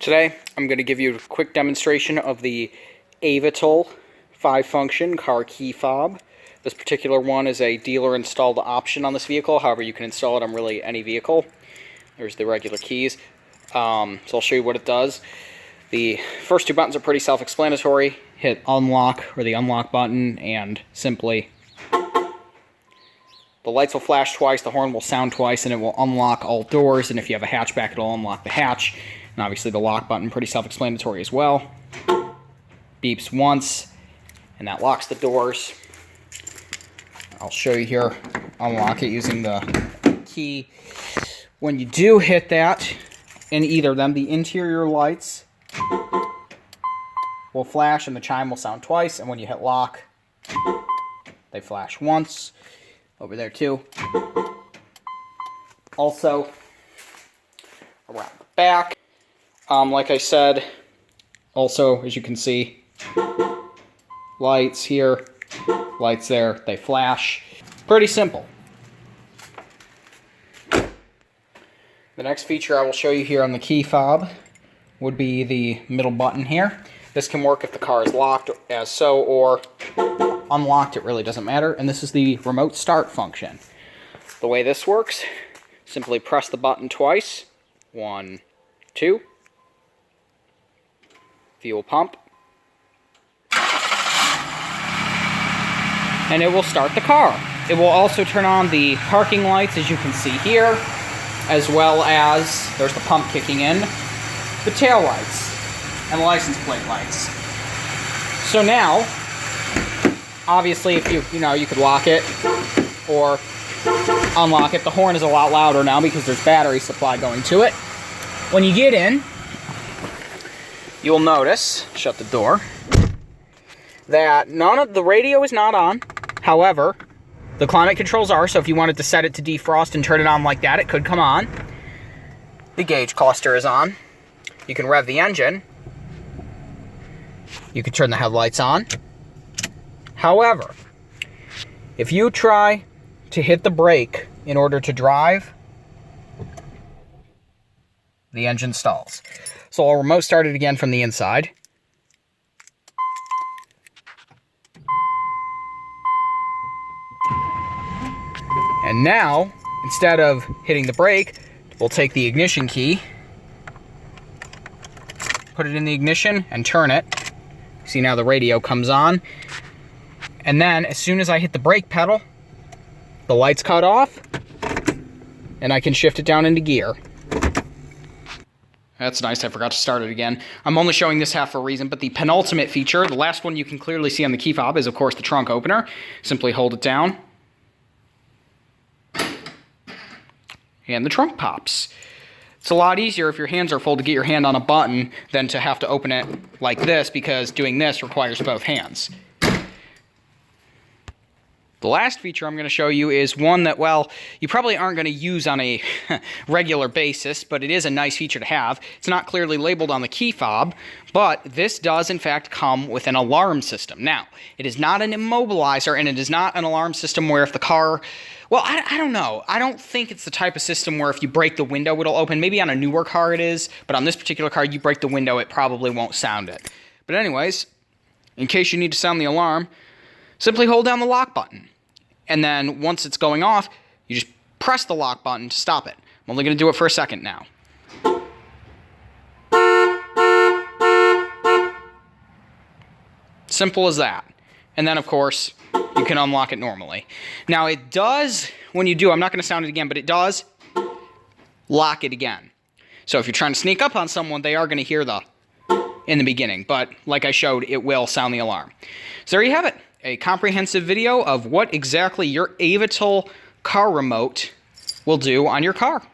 Today, I'm going to give you a quick demonstration of the Avital 5-function car key fob. This particular one is a dealer-installed option on this vehicle. However, you can install it on really any vehicle. There's the regular keys. So I'll show you what it does. The first two buttons are pretty self-explanatory. Hit unlock or the unlock button and simply the lights will flash twice, the horn will sound twice, and it will unlock all doors. And if you have a hatchback, it'll unlock the hatch. And obviously the lock button, pretty self-explanatory as well. Beeps once, and that locks the doors. I'll show you here. Unlock it using the key. When you do hit that, in either of them, the interior lights will flash and the chime will sound twice. And when you hit lock, they flash once. Over there too. Also, around the back, like I said, also, as you can see, lights here, lights there, they flash. Pretty simple. The next feature I will show you here on the key fob would be the middle button here. This can work if the car is locked as so, or unlocked, it really doesn't matter. And this is the remote start function. The way this works, simply press the button twice. 1, 2. Fuel pump. And it will start the car. It will also turn on the parking lights, as you can see here, as well as, there's the pump kicking in, the tail lights, and license plate lights. So now, obviously, if you could lock it or unlock it. The horn is a lot louder now because there's battery supply going to it. When you get in, you'll notice, shut the door, that none of the radio is not on. However, the climate controls are, so if you wanted to set it to defrost and turn it on like that, it could come on. The gauge cluster is on. You can rev the engine. You can turn the headlights on. However, if you try to hit the brake in order to drive, the engine stalls. So I'll remote start it again from the inside. And now, instead of hitting the brake, we'll take the ignition key, put it in the ignition, and turn it. See, now the radio comes on. And then, as soon as I hit the brake pedal, the lights cut off, and I can shift it down into gear. That's nice, I forgot to start it again. I'm only showing this half for a reason, but the penultimate feature, the last one you can clearly see on the key fob, is of course the trunk opener. Simply hold it down, and the trunk pops. It's a lot easier if your hands are full to get your hand on a button than to have to open it like this, because doing this requires both hands. The last feature I'm going to show you is one that, well, you probably aren't going to use on a regular basis, but it is a nice feature to have. It's not clearly labeled on the key fob, but this does in fact come with an alarm system. Now, it is not an immobilizer, and it is not an alarm system where if the car, well, I don't know. I don't think it's the type of system where if you break the window, it'll open. Maybe on a newer car it is, but on this particular car, you break the window, it probably won't sound it. But anyways, in case you need to sound the alarm, simply hold down the lock button. And then once it's going off, you just press the lock button to stop it. I'm only going to do it for a second now. Simple as that. And then, of course, you can unlock it normally. Now, it does, when you do, I'm not going to sound it again, but it does lock it again. So if you're trying to sneak up on someone, they are going to hear the in the beginning. But like I showed, it will sound the alarm. So there you have it. A comprehensive video of what exactly your Avital car remote will do on your car.